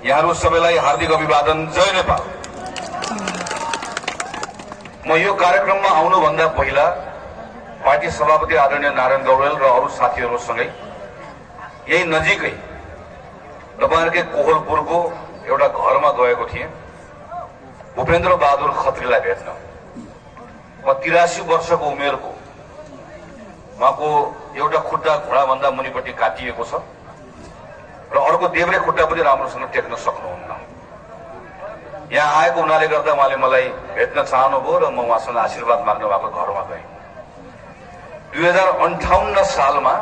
यहाँहरु सबैलाई हार्दिक अभिवादन। जय नेपाल। म यो कार्यक्रममा आउनुभन्दा पहिला पार्टी सभापति आदरणीय नारायण गौडेल र अरू साथीहरूसँगै यही नजिकै तपाईहरुकै कोहलपुरको एउटा घरमा गएको थिएँ भूपेन्द्र बहादुर खत्रीलाई भेट्न। म 83 वर्षको उमेरको, उहाँको एउटा खुट्टा घुँडाभन्दा मुनिपट्टि काटिएको छ र अर्को देब्रे खुट्टा पनि राम्रोसँग टेक्न सक्नुहुन्न। यहाँ आएको हुनाले गर्दा उहाँले मलाई भेट्न चाहनुभयो र म उहाँसँग आशीर्वाद माग्न उहाँको घरमा गएँ। 2058 सालमा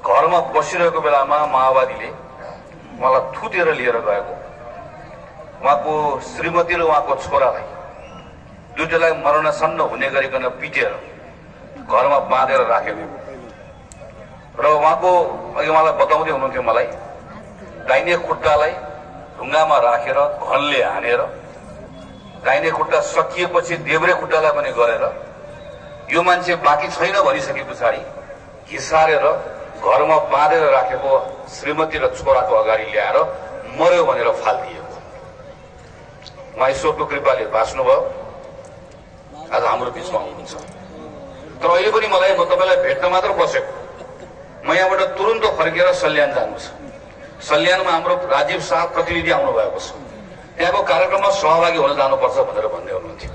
घरमा बसिरहेको बेलामा माओवादीले उहाँलाई थुतेर लिएर गएको, उहाँको श्रीमती र उहाँको छोरालाई दुईटालाई मरणासन्न हुने गरिकन पिटेर घरमा बाँधेर राखेको र उहाँको अघि उहाँलाई बताउँदै हुनुहुन्थ्यो मलाई दाहिने खुट्टालाई ढुङ्गामा राखेर घनले हानेर दाहिने खुट्टा सकिएपछि देब्रे खुट्टालाई पनि गरेर यो मान्छे बाँकी छैन भनिसके पछाडि घिसारेर घरमा बाँधेर राखेको श्रीमती र छोराको अगाडि ल्याएर मर्यो भनेर फालिदिएको। उहाँ ईश्वरको कृपाले बाँच्नुभयो, आज हाम्रो बीचमा हुनुहुन्छ। तर अहिले पनि मलाई तपाईलाई भेट्न मात्र बसेको, म यहाँबाट तुरुन्त फर्केर सल्यान जानु छ। सल्यानमा हाम्रो राजीव शाह प्रतिनिधि आउनु भएको छ, त्यहाँको कार्यक्रममा सहभागी हुन जानुपर्छ भनेर भन्दै हुनुहुन्थ्यो।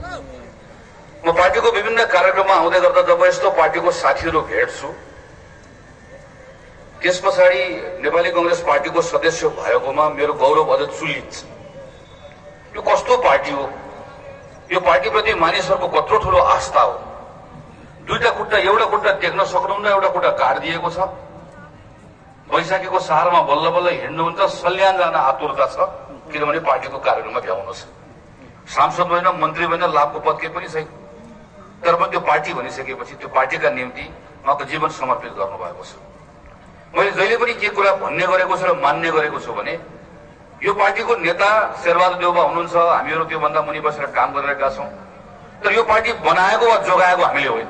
म पार्टीको विभिन्न कार्यक्रममा आउँदै गर्दा जब यस्तो पार्टीको साथीहरू भेट्छु, त्यस पछाडि नेपाली कांग्रेस पार्टीको सदस्य भएकोमा मेरो गौरव अझ चुलिन्छ। यो कस्तो पार्टी हो, यो पार्टीप्रति मानिसहरूको कत्रो ठूलो आस्था हो। दुईटा खुट्टा, एउटा खुट्टा टेक्न सक्नुहुन्न, एउटा खुट्टा काटिदिएको छ। वैशाखीको शहरमा बल्ल बल्ल हिँड्नुहुन्छ, सल्यान जान आतुरता छ, किनभने पार्टीको कार्यक्रममा भ्याउनु छ। सांसद होइन, मन्त्री होइन, लाभको पद केही पनि छैन, तर पनि त्यो पार्टी भनिसकेपछि त्यो पार्टीका निम्ति उहाँको जीवन समर्पित गर्नुभएको छ। मैले जहिले पनि के कुरा भन्ने गरेको छु र मान्ने गरेको छु भने यो पार्टीको नेता शेरबहादुर देउबा हुनुहुन्छ, हामीहरू त्योभन्दा मुनि बसेर काम गरिरहेका छौं। तर यो पार्टी बनाएको वा जोगाएको हामीले होइन।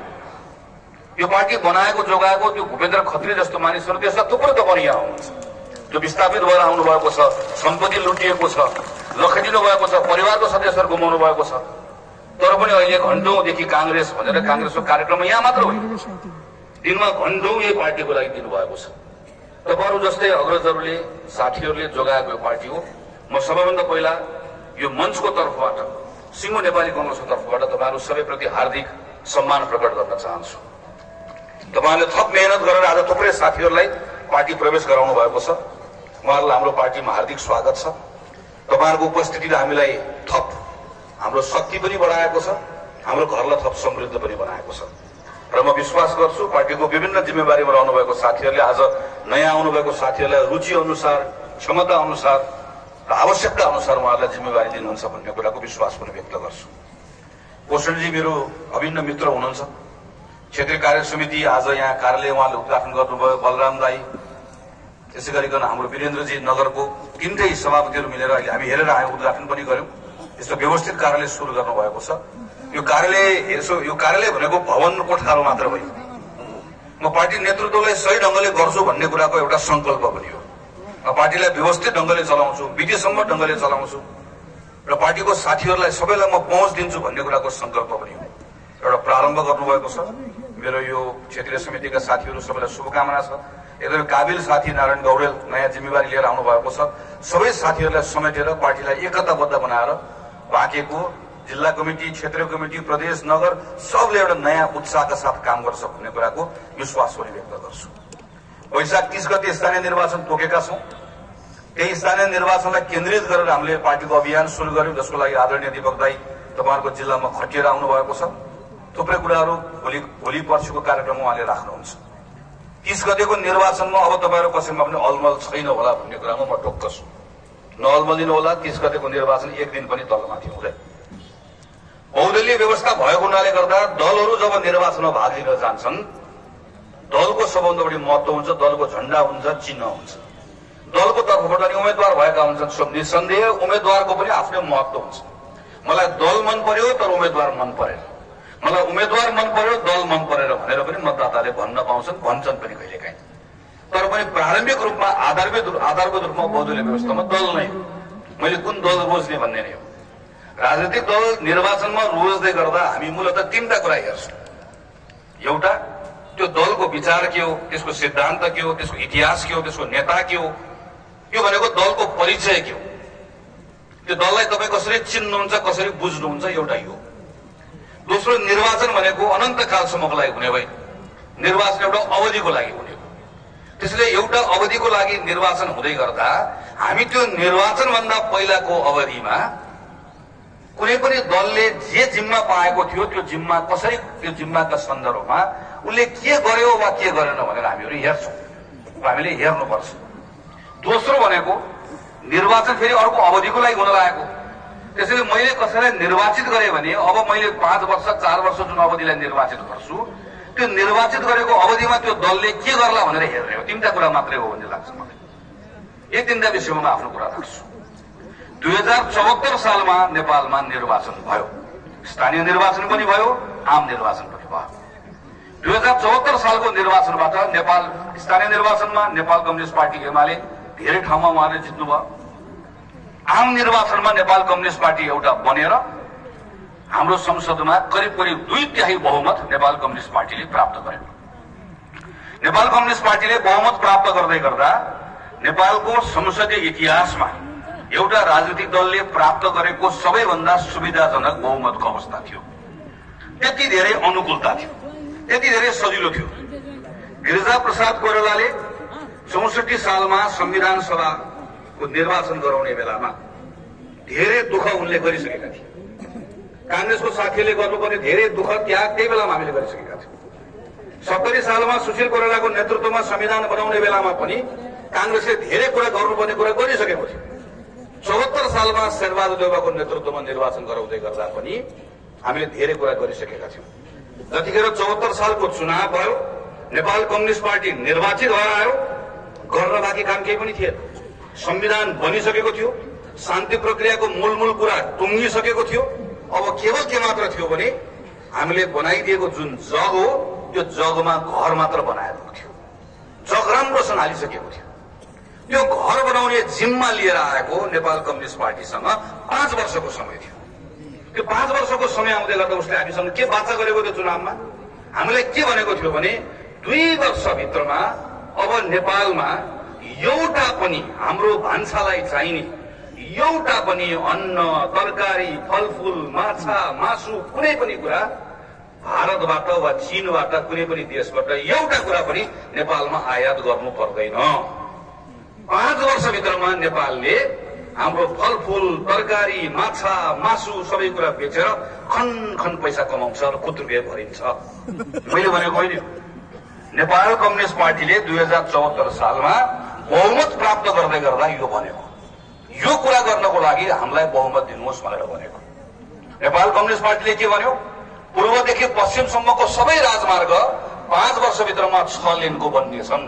यो पार्टी बनाएको जोगाएको त्यो भूपेन्द्र खत्री जस्तो मानिसहरू त्यसमा थुप्रो तपाईँ यहाँ हुनुहुन्छ। त्यो विस्थापित भएर आउनु भएको छ, सम्पत्ति लुटिएको छ, लखेटिनु भएको छ, परिवारको सदस्यहरू गुमाउनु भएको छ। तर पनि अहिले घण्टौंदेखि कांग्रेस भनेर कांग्रेसको कार्यक्रम यहाँ मात्र होइन, दिनमा घण्टौं यही पार्टीको लागि दिनुभएको छ। तपाईहरु जस्तै अग्रजहरूले, साथीहरूले जोगाएको यो पार्टी हो। म सबैभन्दा पहिला यो मञ्चको तर्फबाट, सिङ्गो नेपाली कांग्रेसको तर्फबाट तपाईहरु सबैप्रति हार्दिक सम्मान प्रकट गर्न चाहन्छु। तपाईहरुले थप मेहनत गरेर आज थुप्रै साथीहरूलाई पार्टी प्रवेश गराउनु भएको छ। उहाँहरूलाई हाम्रो पार्टीमा हार्दिक स्वागत छ। तपाईहरुको उपस्थितिले हामीलाई थप हाम्रो शक्ति पनि बढाएको छ, हाम्रो घरलाई थप समृद्ध पनि बनाएको छ। र म विश्वास गर्छु पार्टीको विभिन्न जिम्मेवारीमा रहनुभएको साथीहरूले, आज नयाँ आउनुभएको साथीहरूलाई रुचि अनुसार, क्षमता अनुसार र आवश्यकता अनुसार उहाँहरूलाई जिम्मेवारी दिनुहुन्छ भन्ने कुराको विश्वास पनि व्यक्त गर्छु। पोषणजी मेरो अभिन्न मित्र हुनुहुन्छ। क्षेत्रीय कार्य समिति आज यहाँ कार्यालय उहाँले उद्घाटन गर्नुभयो, बलराम दाई, त्यसै गरिकन हाम्रो वीरेन्द्रजी नगरको तीनटै सभापतिहरू मिलेर अहिले हामी हेरेर आयौँ, उद्घाटन पनि गर्यौं। यस्तो व्यवस्थित कार्यालय सुरु गर्नुभएको छ। यो कार्यालय भनेको भवन कोठारो मात्र होइन, म पार्टी नेतृत्वलाई सही ढंगले गर्छु भन्ने कुराको एउटा संकल्प पनि हो। म पार्टीलाई व्यवस्थित ढंगले चलाउँछु, विधिसम्म ढंगले चलाउँछु र पार्टीको साथीहरूलाई सबैलाई म पहुँच दिन्छु भन्ने कुराको संकल्प पनि हो। एउटा प्रारम्भ गर्नुभएको छ। मेरो यो क्षेत्रीय समितिका साथीहरू सबैलाई शुभकामना छ। एकदमै काबिल साथी नारायण गौडेल नयाँ जिम्मेवारी लिएर आउनु भएको छ। सबै साथीहरूलाई समेटेर पार्टीलाई एकताबद्ध बनाएर बाँकेको जिल्ला कमिटी, क्षेत्रीय कमिटी, प्रदेश, नगर सबले एउटा नयाँ उत्साहका साथ काम गर्छ भन्ने कुराको विश्वास पनि व्यक्त गर्छु। वैशाख 30 गते स्थानीय निर्वाचन तोकेका छौं। त्यही स्थानीय निर्वाचनलाई केन्द्रित गरेर हामीले पार्टीको अभियान सुरु गर्यौं, जसको लागि आदरणीय दीपक दाई तपाईहरुको जिल्लामा खटिएर आउनु भएको छ। थुप्रै कुराहरू भोलि पर्सिको कार्यक्रममा उहाँले राख्नुहुन्छ। 30 गतेको निर्वाचनमा अब तपाईहरु कसैमा पनि अलमल छैन होला भन्ने कुरामा म ढुक्क छु। नअल्मलिनु होला, 30 गतेको निर्वाचन एक दिन पनि तलमाथि हुँदैन। बहुदलीय व्यवस्था भएको हुनाले गर्दा दलहरू जब निर्वाचनमा भाग लिन जान्छन्, दलको सबभन्दा बढी महत्व हुन्छ, दलको झण्डा हुन्छ, चिन्ह हुन्छ। दलको तर्फबाट नि उम्मेदवार भएका हुन्छन्, निसन्देह उम्मेदवारको पनि आफ्नै महत्व हुन्छ। मलाई दल मन पर्यो तर उम्मेदवार मन परेन, मलाई उम्मेदवार मन पर्यो दल मन परेर भनेर पनि मतदाताले भन्न पाउँछन्, भन्छन् पनि कहिलेकाहीँ। तर पनि प्रारम्भिक रूपमा आधारभूत रूपमा बहुदलीय व्यवस्थामा दल नै मैले कुन दल रोज्ने भन्ने नै हो। राजनीतिक दल निर्वाचनमा रोज्दै गर्दा हामी मूलतः तीनटा कुरा हेर्छौँ। एउटा, त्यो दलको विचार के हो, त्यसको सिद्धान्त के हो, त्यसको इतिहास के हो, त्यसको नेता के हो, यो भनेको दलको परिचय के हो, त्यो दललाई तपाईँ कसरी चिन्नुहुन्छ, कसरी बुझ्नुहुन्छ, एउटा यो। दोस्रो, निर्वाचन भनेको अनन्त कालसम्मको लागि हुने होइन, निर्वाचन एउटा अवधिको लागि हुने हो। त्यसैले एउटा अवधिको लागि निर्वाचन हुँदै गर्दा हामी त्यो निर्वाचन भन्दा पहिलाको अवधिमा कुनै पनि दलले जे जिम्मा पाएको थियो त्यो जिम्मा कसरी, त्यो जिम्माका सन्दर्भमा उसले के गर्यो वा के गरेन भनेर हामीहरू हेर्छौँ, हामीले हेर्नुपर्छ। दोस्रो भनेको निर्वाचन फेरि अर्को अवधिको लागि हुन लागेको। त्यसैले मैले कसैलाई निर्वाचित गरेँ भने अब मैले 5 वर्ष 4 वर्ष जुन अवधिलाई निर्वाचित गर्छु, त्यो निर्वाचित गरेको अवधिमा त्यो दलले के गर्ला भनेर हेर्ने हो। तीनटा कुरा मात्रै हो भन्ने लाग्छ मलाई। यी तीनटा विषयमा म आफ्नो कुरा राख्छु। 2074 सालमा नेपालमा निर्वाचन भयो, स्थानीय निर्वाचन पनि भयो, आम निर्वाचन पनि भयो। 2074 सालको निर्वाचनबाट नेपाल स्थानीय निर्वाचनमा नेपाल कम्युनिस्ट पार्टी एमाले धेरै ठाउँमा उहाँले जित्नुभयो। आम निर्वाचनमा नेपाल कम्युनिस्ट पार्टी एउटा बनेर हाम्रो संसदमा करिब 2/3 बहुमत नेपाल कम्युनिस्ट पार्टीले प्राप्त गर्यो। नेपाल कम्युनिस्ट पार्टीले बहुमत प्राप्त गर्दै गर्दा नेपालको संसदीय इतिहासमा एउटा राजनीतिक दलले प्राप्त गरेको सबैभन्दा सुविधाजनक बहुमतको अवस्था थियो। त्यति धेरै अनुकूलता थियो, त्यति धेरै सजिलो थियो। गिरिजा प्रसाद कोइरालाले 64 सालमा संविधान सभाको निर्वाचन गराउने बेलामा धेरै दुःख उनले गरिसकेका थिए। कांग्रेसको साथीले गर्नुपर्ने धेरै दुःख त्याग त्यही बेलामा हामीले गरिसकेका थियौँ। 70 सालमा सुशील कोइरालाको नेतृत्वमा संविधान बनाउने बेलामा पनि कांग्रेसले धेरै कुरा गर्नुपर्ने कुरा गरिसकेको थियो। 74 सालमा शेरबहादुर देउवाको नेतृत्वमा निर्वाचन गराउँदै गर्दा पनि हामीले धेरै कुरा गरिसकेका थियौँ। जतिखेर 74 सालको चुनाव भयो, नेपाल कम्युनिस्ट पार्टी निर्वाचित भएर आयो, गर्न बाँकी काम केही पनि थिएन। संविधान बनिसकेको थियो, शान्ति प्रक्रियाको मूल कुरा टुङ्गिसकेको थियो। अब केवल के मात्र थियो भने हामीले बनाइदिएको जुन जग हो त्यो जगमा घर मात्र बनाएको थियो। जग राम्रोसँग हालिसकेको थियो। त्यो घर बनाउने जिम्मा लिएर आएको नेपाल कम्युनिस्ट पार्टीसँग 5 वर्षको समय थियो। त्यो 5 वर्षको समय आउँदै गर्दा उसले हामीसँग के वाचा गरेको थियो चुनावमा? हामीलाई के भनेको थियो भने 2 वर्षभित्रमा अब नेपालमा एउटा पनि हाम्रो भान्सालाई चाहिने एउटा पनि अन्न, तरकारी, फलफूल, माछा, मासु कुनै पनि कुरा भारतबाट वा चीनबाट कुनै पनि देशबाट एउटा कुरा पनि नेपालमा आयात गर्नु पर्दैन। 5 वर्षभित्रमा नेपालले हाम्रो फलफूल, तरकारी, माछा, मासु सबै कुरा बेचेर खन पैसा कमाउँछ र खुद रुपियाँ भरिन्छ। मैले भनेको होइन। नेपाल कम्युनिस्ट पार्टीले 2074 सालमा बहुमत प्राप्त गर्दै गर्दा यो भनेको, यो कुरा गर्नको लागि हामीलाई बहुमत दिनुहोस् भनेर भनेको। नेपाल कम्युनिस्ट पार्टीले के भन्यो? पूर्वदेखि पश्चिमसम्मको सबै राजमार्ग 5 वर्षभित्रमा 6 लेनको बन्नेछन्।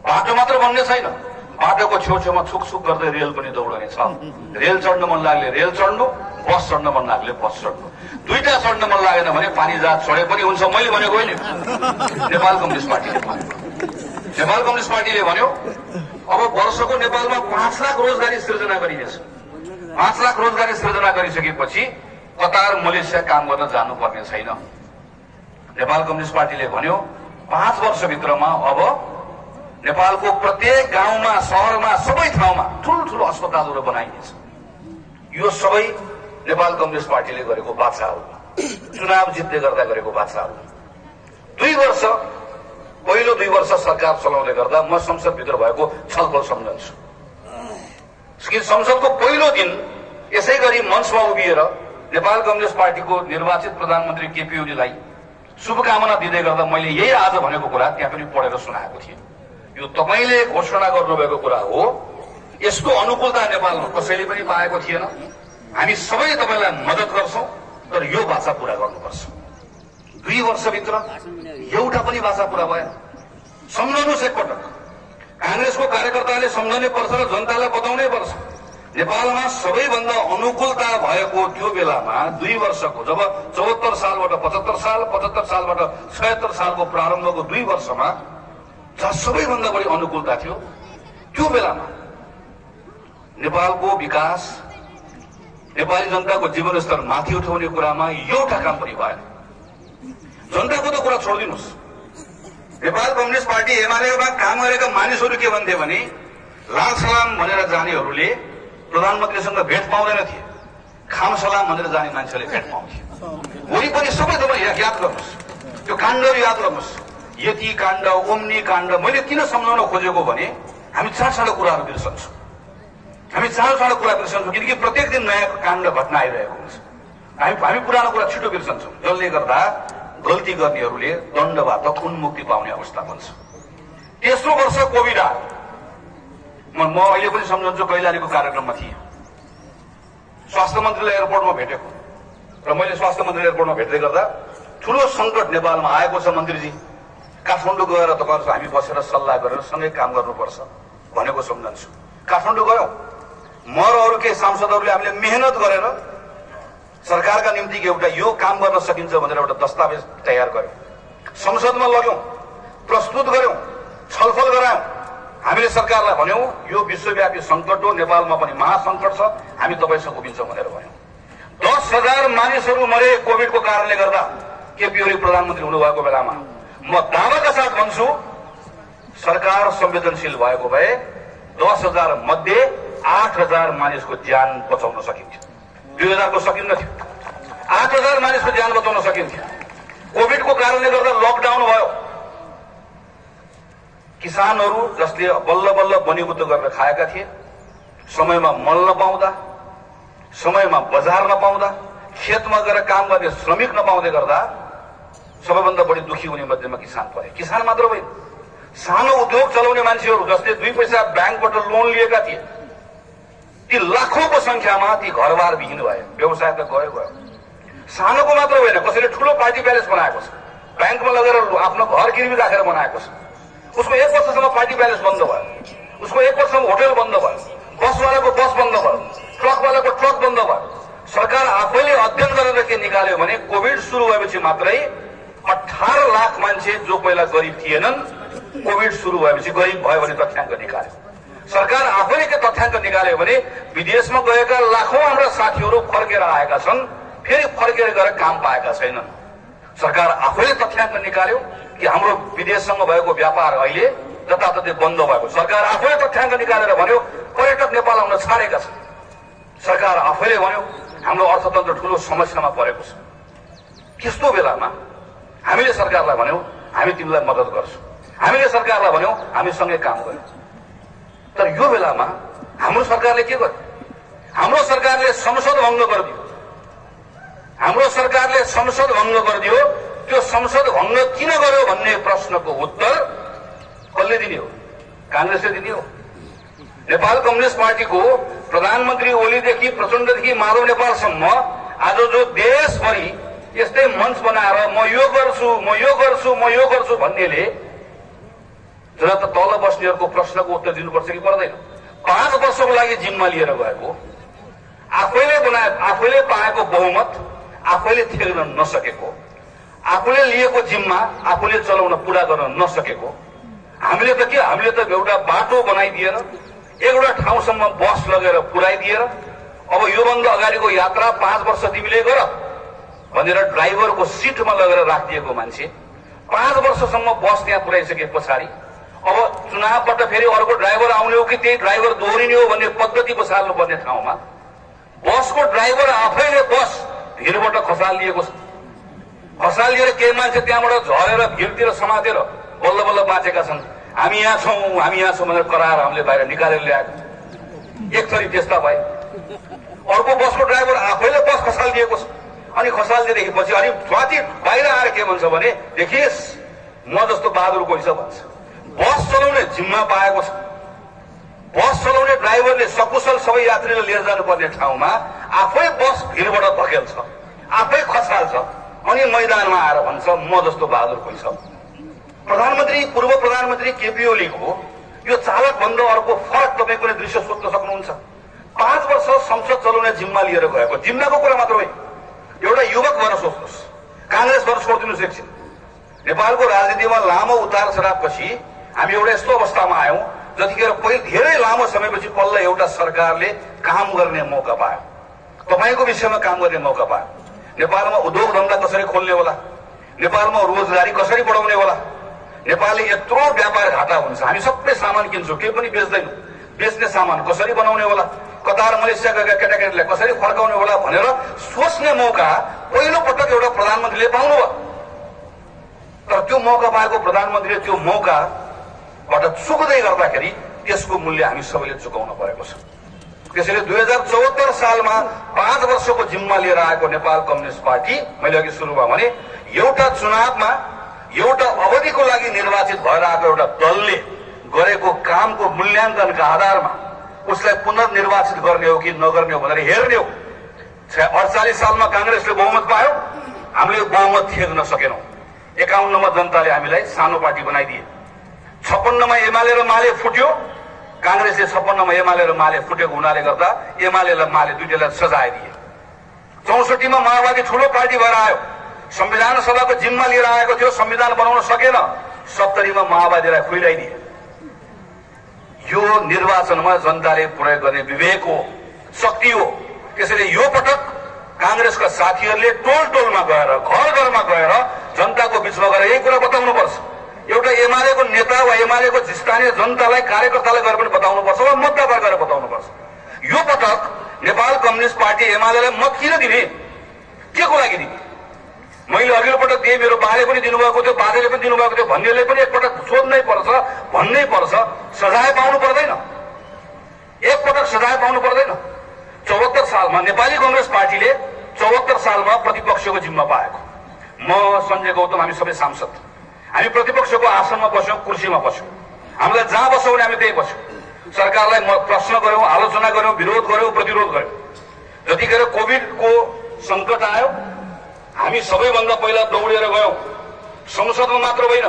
बाटो मात्र बन्ने छैन, बाटोको छेउछेउमा छुकछुक गर्दै रेल पनि दौडने छ। रेल चढ्न मन लाग्ने रेल चढ्नु, बस चढ्न मन लाग्ने बस चढ्नु। दुईटा चढ्न मन लागेन भने पानी जहाज चढे पनि हुन्छ। मैले भनेको होइन, नेपाल कम्युनिस्ट पार्टीले भन्यो। नेपाल कम्युनिस्ट पार्टीले भन्यो अब वर्षको नेपालमा 5 लाख रोजगारी सृजना गरिनेछ। 5 लाख रोजगारी सृजना गरिसकेपछि कतार, मलेसिया काम गर्न जानुपर्ने छैन। नेपाल कम्युनिस्ट पार्टीले भन्यो 5 वर्षभित्रमा अब नेपालको प्रत्येक गाउँमा, शहरमा, सबै ठाउँमा ठुल्ठुलो अस्पतालहरू बनाइनेछ। यो सबै नेपाल कम्युनिस्ट पार्टीले गरेको वाचाहरू, चुनाव जित्दै गर्दा गरेको वाचाहरू। 2 वर्ष, पहिलो 2 वर्ष सरकार चलाउँदै गर्दा म संसदभित्र भएको छलफल सम्झन्छु। संसदको पहिलो दिन यसै गरी मञ्चमा उभिएर नेपाल कम्युनिस्ट पार्टीको निर्वाचित प्रधानमन्त्री केपी ओलीलाई शुभकामना दिँदै गर्दा मैले यही आज भनेको कुरा त्यहाँ पनि पढेर सुनाएको थिएँ। यो तपाईले घोषणा गर्नुभएको कुरा हो। यस्तो अनुकूलता नेपालमा कसैले पनि पाएको थिएन। हामी सबै तपाईलाई मद्दत गर्छौं, तर यो वाचा पूरा गर्नुपर्छ। 2 वर्षभित्र एउटा पनि वाचा पूरा भएन। सम्झनुहोस् एकपटक, कांग्रेसको कार्यकर्ताले सम्झनै पर्छ र जनतालाई बताउनै पर्छ। नेपालमा सबैभन्दा अनुकूलता भएको त्यो बेलामा 2 वर्षको, जब 74 सालबाट 75 साल, 75 सालबाट 76 सालको प्रारम्भको 2 वर्षमा जहाँ सबैभन्दा बढी अनुकूलता थियो, त्यो बेलामा नेपालको विकास, नेपाली जनताको जीवनस्तर माथि उठाउने कुरामा एउटा काम पनि भएन। जनताको त कुरा छोडिदिनुहोस्, नेपाल कम्युनिस्ट पार्टी एमालेमा काम गरेका मानिसहरू के भन्थे भने लाल सलाम भनेर जानेहरूले प्रधानमन्त्रीसँग भेट पाउँदैन थिए, खाम सलाम भनेर जाने मान्छेले भेट पाउँथे। वरिपरि सबै तपाईँ याद गर्नुहोस्, त्यो काण्डहरू याद गर्नुहोस्। यति काण्ड, ओम्नी काण्ड, मैले किन सम्झाउन खोजेको भने हामी चाँडो कुराहरू बिर्सन्छौँ, हामी चाँडो कुरा बिर्सन्छौँ, किनकि प्रत्येक दिन नयाँ काण्ड घटना आइरहेको हुन्छ। हामी पुरानो कुरा छिटो बिर्सन्छौँ, जसले गर्दा गल्ती गर्नेहरूले दण्डबाट उन्मुक्ति पाउने अवस्था बन्छ। तेस्रो वर्ष कोभिड आयो। म अहिले पनि सम्झन्छु, कैलालीको कार्यक्रममा थिएँ, स्वास्थ्य मन्त्रीलाई एयरपोर्टमा भेटेको र मैले स्वास्थ्य मन्त्री एयरपोर्टमा भेट्दै गर्दा ठूलो सङ्कट नेपालमा आएको छ मन्त्रीजी, काठमाडौँ गएर तपाईँहरू हामी बसेर सल्लाह गरेर सँगै काम गर्नुपर्छ भनेको सम्झन्छु। काठमाडौँ गयौँ, म र अरू केही सांसदहरूले हामीले मेहनत गरेर सरकारका निम्ति एउटा यो काम गर्न सकिन्छ भनेर एउटा दस्तावेज तयार गर्यौं, संसदमा लग्यौं, प्रस्तुत गर्यौं, छलफल गरायौं। हामीले सरकारलाई भन्यौं यो विश्वव्यापी संकट हो, नेपालमा पनि महासंकट छ, हामी तपाईसँग उभिन्छौं भनेर भन्यौं। 10,000 मानिसहरू मरे कोभिडको कारणले गर्दा। केपी ओली प्रधानमन्त्री हुनुभएको बेलामा म दावाका साथ भन्छु, सरकार संवेदनशील भएको भए 10,000 मध्ये 8,000 मानिसको ज्यान बचाउन सकिन्थ्यो। 2000 को सकिन्न थियो, 8,000 मानिसको ज्यान बचाउन सकिन्थ्यो। कोभिडको कारणले गर्दा लकडाउन भयो, किसानहरू जसले बल्ल बल्ल बनिबुद्ध गरेर खाएका थिए, समयमा मल नपाउँदा, समयमा बजार नपाउँदा, खेतमा गएर काम गर्ने श्रमिक नपाउँदै गर्दा सबैभन्दा बढी दुखी हुने मध्येमा किसान परे। किसान मात्र होइन, सानो उद्योग चलाउने मान्छेहरू जसले 2 पैसा ब्याङ्कबाट लोन लिएका थिए, ती लाखौंको संख्यामा ती घरबार विहीन भए, व्यवसाय त गयो। सानोको मात्र होइन, कसैले ठूलो पार्टी प्यालेस बनाएको छ, ब्याङ्कमा लगेर आफ्नो घर गिरवी राखेर बनाएको छ, उसको 1 वर्षसम्म पार्टी प्यालेस बन्द भयो, उसको 1 वर्षसम्म होटल बन्द भयो, बसवालाको बस बन्द भयो, ट्रकवालाको ट्रक बन्द भयो। सरकार आफैले अध्ययन गरेर के निकाल्यो भने कोभिड सुरु भएपछि मात्रै 18 लाख मान्छे जो पहिला गरिब थिएनन्, कोभिड सुरु भएपछि गरिब भयो भने तथ्याङ्क निकाल्यो। सरकार आफैले के तथ्याङ्क निकाल्यो भने विदेशमा गएका लाखौं हाम्रा साथीहरू फर्केर आएका छन्, फेरि फर्केर गएर काम पाएका छैनन्। सरकार आफैले तथ्याङ्क निकाल्यो कि हाम्रो विदेशसँग भएको व्यापार अहिले जताततै बन्द भएको। सरकार आफैले तथ्याङ्क निकालेर भन्यो पर्यटक नेपाल आउन छाडेका छन्। सरकार आफैले भन्यो हाम्रो अर्थतन्त्र ठूलो समस्यामा परेको छ। त्यस्तो बेलामा हामीले सरकारलाई भन्यौं हामी तिमीलाई मद्दत गर्छौं, हामीले सरकारलाई भन्यौं हामी सँगै काम गर्छौं। तर यो बेलामा हाम्रो सरकारले के गर्यो? हाम्रो सरकारले संसद भङ्ग गरिदियो। हाम्रो सरकारले संसद भङ्ग गरिदियो। त्यो संसद भङ्ग किन गर्यो भन्ने प्रश्नको उत्तर कसले दिने हो? कांग्रेसले दिने हो। नेपाल कम्युनिस्ट पार्टीको प्रधानमन्त्री ओलीदेखि प्रचण्डदेखि माधव नेपालसम्म आज जो देशभरि यस्तै मञ्च बनाएर म यो गर्छु, म यो गर्छु, म यो गर्छु भन्नेले जरा त तल बस्नेहरूको प्रश्नको उत्तर दिनुपर्छ कि पर्दैन? 5 वर्षको लागि जिम्मा लिएर गएको, आफैले पाएको बहुमत आफैले थेग्न नसकेको, आफूले लिएको जिम्मा आफूले चलाउन पूरा गर्न नसकेको, हामीले त के, हामीले त एउटा बाटो बनाइदिएर एउटा ठाउँसम्म बस लगेर पुर्याइदिएर अब योभन्दा अगाडिको यात्रा 5 वर्ष तिमीले गर भनेर ड्राइभरको सिटमा लगेर राखिदिएको मान्छे 5 वर्षसम्म बस त्यहाँ पुर्याइसके पछाडि अब चुनावबाट फेरि अर्को ड्राइभर आउने हो कि त्यही ड्राइभर दोहोरिने हो भन्ने पद्धति बसाल्नु पर्ने ठाउँमा बसको ड्राइभर आफैले बस भिरबाट खसालिएको छ। खसालिएर केही मान्छे त्यहाँबाट झरेर भिरतिर समातेर बल्ल बल्ल बाँचेका छन्। हामी यहाँ छौँ भनेर कराएर हामीले बाहिर निकालेर ल्याएको। एक थरी त्यस्ता भए। अर्को बसको ड्राइभर आफैले बस खसालिदिएको छ। अनि खसालिदिएदेखि पछि अनि स्वाति बाहिर आएर के भन्छ भने देखिस् म जस्तो बहादुर कोही छ भन्छ। बस चलाउने जिम्मा पाएको छ। बस चलाउने ड्राइभरले सकुशल सबै यात्रीलाई लिएर जानुपर्ने ठाउँमा आफै बस भिरबाट धकेल्छ, आफै खसाल्छ, अनि मैदानमा आएर भन्छ म जस्तो बहादुर कोही छ। पूर्व प्रधानमन्त्री केपी ओलीको यो चालक बन्द अर्को फरक तपाईँ कुनै दृश्य सोध्न सक्नुहुन्छ? 5 वर्ष संसद चलाउने जिम्मा लिएर गएको, जिम्माको कुरा मात्र होइन, एउटा युवक भएर सोच्नुहोस्, कांग्रेस भएर छोडिदिनुहोस् एकछिन। नेपालको राजनीतिमा लामो उतार चढावपछि हामी एउटा यस्तो अवस्थामा आयौं जतिखेर पहिले धेरै लामो समयपछि बल्ल एउटा सरकारले काम गर्ने मौका पायो, तपाईको विषयमा काम गर्ने मौका पायो। नेपालमा उद्योग धन्दा कसरी खोल्ने होला, नेपालमा रोजगारी कसरी बढाउने होला, नेपालले यत्रो व्यापार घाटा हुन्छ, हामी सबै सामान किन्छौँ, केही पनि बेच्दैनौँ, बेच्ने सामान कसरी बनाउने होला, कतार मलेसिया गएका केटाकेटीलाई कसरी फर्काउने होला भनेर सोच्ने मौका पहिलो पटक एउटा प्रधानमन्त्रीले पाउनुभयो। तर त्यो मौका पाएको प्रधानमन्त्रीले त्यो मौकाबाट चुक्दै गर्दाखेरि त्यसको मूल्य हामी सबैले चुकाउन परेको छ। त्यसैले 2074 सालमा 5 वर्षको जिम्मा लिएर आएको नेपाल कम्युनिस्ट पार्टी, मैले अघि सुरुमा भने, एउटा चुनावमा एउटा अवधिको लागि निर्वाचित भएर आएको एउटा दलले गरेको कामको मूल्याङ्कनका आधारमा उसलाई पुनर्निर्वाचित गर्ने हो कि नगर्ने हो भनेर हेर्ने हो। 48 सालमा कांग्रेसले बहुमत पायो, हामीले बहुमत थिच्न सकेनौं। 51 मा जनताले हामीलाई सानो पार्टी बनाइदिए। 56 मा एमाले र माले फुट्यो, कांग्रेसले 56 मा एमाले र माले फुटेको हुनाले गर्दा एमाले र माले दुईटैलाई सजाय दिए। 64 मा माओवादी ठूलो पार्टी भएर आयो, संविधान सभाको जिम्मा लिएर आएको थियो, संविधान बनाउन सकेन। 70 मा माओवादीलाई खुइलाइदिए। यो निर्वाचनमा जनताले प्रयोग गर्ने विवेक हो, शक्ति हो। त्यसैले यो पटक कांग्रेसका साथीहरूले टोल टोलमा गएर, घर घरमा गएर जनताको बीचमा गएर यही कुरा बताउनुपर्छ। एउटा एमालेको नेता वा एमालेको स्थानीय जनतालाई, कार्यकर्तालाई गएर पनि बताउनुपर्छ वा मतदाता गएर बताउनुपर्छ। यो पटक नेपाल कम्युनिस्ट पार्टी एमालेलाई मत किन दिने, के को लागि दिने? मैले अघिल्लो पटक दिए, मेरो बाले पनि दिनुभएको थियो, बाजेले पनि दिनुभएको थियो भन्नेले पनि एकपटक सोध्नै पर्छ, भन्नै पर्छ। सजाय पाउनु पर्दैन, एकपटक सजाय पाउनु पर्दैन। 74 सालमा नेपाली कांग्रेस पार्टीले 74 सालमा प्रतिपक्षको जिम्मा पाएको। म, सञ्जय गौतम, हामी सबै सांसद, हामी प्रतिपक्षको आसनमा बस्यौं, कुर्सीमा बस्यौं। हामीलाई जहाँ बस्यौं भने हामी त्यही बस्यौं। सरकारलाई प्रश्न गर्यौं, आलोचना गर्यौं, विरोध गर्यौं, प्रतिरोध गर्यौं। जतिखेर कोभिडको संकट आयो, हामी सबैभन्दा पहिला दौडेर गयौं। संसदमा मात्र होइन,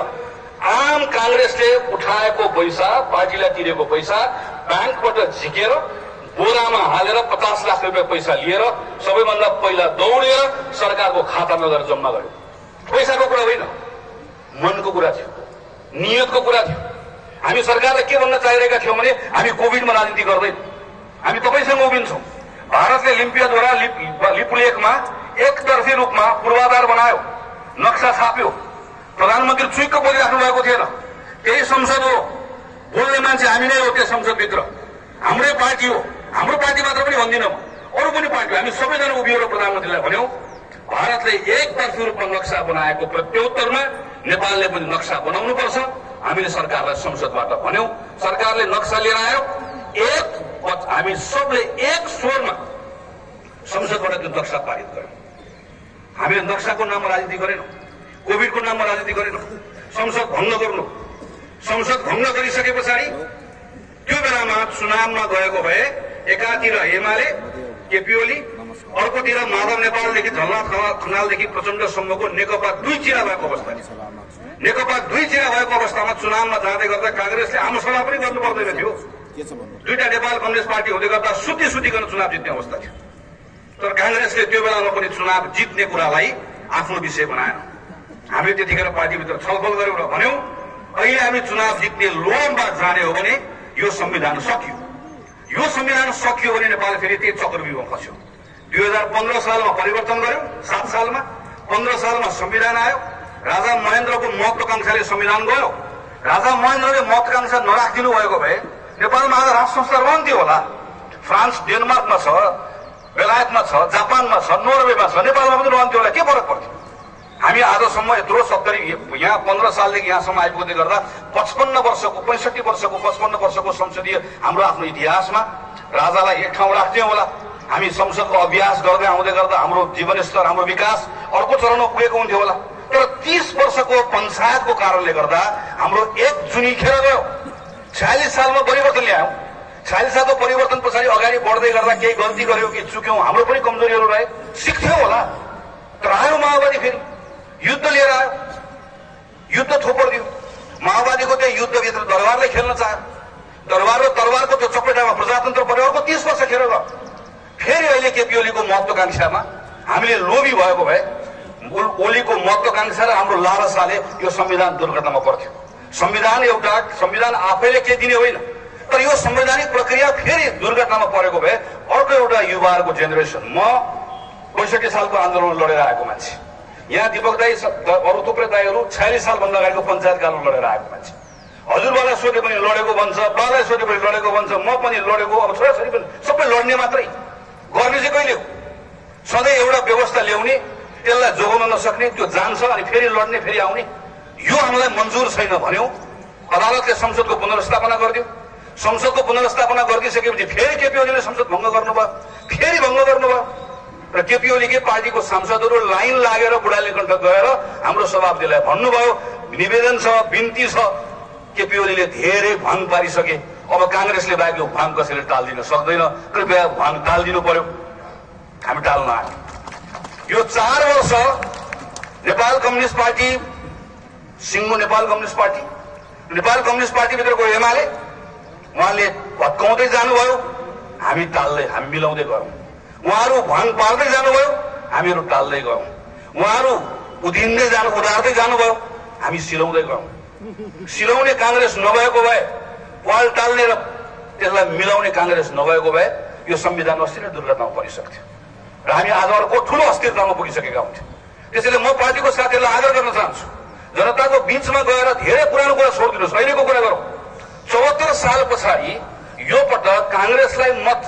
आम कांग्रेसले उठाएको पैसा, पार्टीलाई तिरेको पैसा ब्याङ्कबाट झिकेर बोरामा हालेर 50 लाख रुपियाँ पैसा लिएर सबैभन्दा पहिला दौडेर सरकारको खातामा गएर जम्मा गर्यो। पैसाको कुरा होइन, मनको कुरा थियो, नियतको कुरा थियो। हामी सरकारलाई के भन्न चाहिरहेका थियौं भने हामी कोभिडमा राजनीति गर्दैनौँ, हामी तपाईसँग उभिन्छौँ। भारतले लिम्पियाद्वारा लिपुलेखमा एकतर्फी रूपमा पूर्वाधार बनायो, नक्सा छाप्यो, प्रधानमन्त्री चुइक्क बोलिराख्नु भएको थिएन। त्यही संसद हो, बोल्ने मान्छे हामी नै हो। त्यो संसदभित्र हाम्रै पार्टी हो, हाम्रो पार्टी मात्र पनि भन्दिनँ म, अरू पनि पार्टी हो। हामी सबैजना उभिएर प्रधानमन्त्रीलाई भन्यौं, भारतले एकतर्फी रूपमा नक्सा बनाएको प्रत्युत्तरमा नेपालले पनि नक्सा बनाउनु पर्छ। हामीले सरकारलाई संसदबाट भन्यौं, सरकारले नक्सा लिएर आयो। हामी सबले एक स्वरमा संसदबाट त्यो नक्सा पारित गर्यौं। हामीले नक्साको नाममा राजनीति गरेनौं, कोभिडको नाममा राजनीति गरेनौं। संसद भङ्ग गर्नु, संसद भङ्ग गरिसके पछाडि त्यो बेलामा चुनावमा गएको भए एकातिर एमाले, केपी ओली, अर्कोतिर माधव नेपालदेखि झलनाथ खनालदेखि प्रचण्डसम्मको नेकपा दुई चिरा भएको अवस्था। नेकपा दुई चिरा भएको अवस्थामा चुनावमा जाँदै गर्दा कांग्रेसले आमसभा पनि गर्नु पर्दैन थियो। दुईटा नेपाल कम्युनिस्ट पार्टी हुँदै गर्दा सुतिकन चुनाव जित्ने अवस्था थियो। तर कांग्रेसले त्यो बेलामा पनि चुनाव जित्ने कुरालाई आफ्नो विषय बनाएन। हामीले त्यतिखेर पार्टीभित्र छलफल गर्यौं र भन्यौं, अहिले हामी चुनाव जित्ने लोभमा जाने हो भने यो संविधान सकियो। यो संविधान सकियो भने नेपाल फेरि त्यही चक्रव्यूहमा फस्यो। 2015 सालमा परिवर्तन गर्यो, 7 सालमा 15 सालमा संविधान आयो। राजा महेन्द्रको महत्वाकांक्षाले संविधान गयो। राजा महेन्द्रले महत्वाकांक्षा नराखिदिनु भएको भए नेपालमा आज राष्ट्र संस्था रहन्थ्यो होला। फ्रान्स, डेनमार्कमा छ, बेलायतमा छ, जापानमा छ, नर्वेमा छ, नेपालमा पनि रहन्थ्यो होला। के फरक पर्थ्यो? हामी आजसम्म यत्रो 70 यहाँ 15 सालदेखि यहाँसम्म आइपुग्दै गर्दा 55 वर्षको 65 वर्षको 55 वर्षको संसदीय हाम्रो आफ्नो इतिहासमा राजालाई एक ठाउँ राख्थ्यौं होला। हामी संसदको अभ्यास गर्दै आउँदै गर्दा हाम्रो जीवनस्तर, हाम्रो विकास अर्को चरणमा पुगेको हुन्थ्यो होला। तर 30 वर्षको पञ्चायतको कारणले गर्दा हाम्रो एक जुनी खेर गयो। 46 सालमा परिवर्तन ल्यायौं। 46 सालको परिवर्तन पछाडि अगाडि बढ्दै गर्दा केही गल्ती गर्यौं कि चुक्यौं, हाम्रो पनि कमजोरीहरू रहे, सिक्थ्यौं होला। तर आयो माओवादी, फेरि युद्ध लिएर आयो, युद्ध थोपर दियो। माओवादीको त्यो युद्धभित्र दरबारले खेल्न चाह्यो। दरबार र तरबारको त्यो चपेटामा प्रजातन्त्र पर्यो। अर्को 30 वर्ष खेर गयो। फेरि अहिले केपी ओलीको महत्वाकांक्षामा हामीले लोभी भएको भए ओलीको महत्वाकांक्षा र हाम्रो लालसाले यो संविधान दुर्घटनामा पर्थ्यो। संविधान आफैले केही दिने होइन, तर यो संवैधानिक प्रक्रिया फेरि दुर्घटनामा परेको भए अर्को एउटा युवाहरूको जेनेरेसन, म ६५ सालको आन्दोलन लडेर आएको मान्छे, यहाँ दीपक दाई अरू थुप्रै दाईहरू 46 सालभन्दा अगाडिको पञ्चायतकालमा लडेर आएको मान्छे। हजुरबालाई सोधे पनि लडेको भन्छ, बालाई सोधे पनि लडेको भन्छ, म पनि लडेको, अब छोराछोरी पनि सबै लड्ने मात्रै। गर्ने चाहिँ कहिले हो? सधैँ एउटा व्यवस्था ल्याउने, त्यसलाई जोगाउन नसक्ने, त्यो जान्छ अनि फेरि लड्ने, फेरि आउने। यो हामीलाई मन्जुर छैन भन्यो, अदालतले संसदको पुनर्स्थापना गरिदियो। संसदको पुनर्स्थापना गरिदिइसकेपछि फेरि केपी ओलीले संसद भङ्ग गर्नुभयो, फेरि भङ्ग गर्नुभयो र केपी ओलीकै पार्टीको सांसदहरू लाइन लागेर बुढालीकण्ठ गएर हाम्रो सभापतिलाई भन्नुभयो, निवेदन छ, बिन्ती छ, केपी ओलीले धेरै भाङ पारिसके, अब कांग्रेसले बाहेक यो भाङ कसैले टाल्दिन सक्दैन, कृपया भाङ टाल्दिनु पर्यो। हामी टाल्न आयो। यो 4 वर्ष नेपाल कम्युनिस्ट पार्टी, सिङ्गो Nepal communist party, Nepal communist पार्टीभित्रको एमाले उहाँले भत्काउँदै जानुभयो, हामी टाल्दै, हामी मिलाउँदै गयौँ। उहाँहरू भाङ पार्दै जानुभयो, हामीहरू टाल्दै गयौँ। उहाँहरू उधार्दै जानुभयो, हामी सिलाउँदै गयौँ। सिलाउने कांग्रेस नभएको भए, वाल टाल्ने र त्यसलाई मिलाउने कांग्रेस नभएको भए यो संविधान अस्ति नै दुर्घटनामा परिसक्थ्यो र हामी आज अर्को ठूलो अस्थिरतामा पुगिसकेका हुन्थ्यौँ। त्यसैले म पार्टीको साथीहरूलाई आग्रह गर्न चाहन्छु, जनताको बीचमा गएर धेरै पुरानो कुरा छोडिदिनुहोस्, अहिलेको कुरा गरौँ। 74 साल पछाडि यो पटक कांग्रेसलाई मत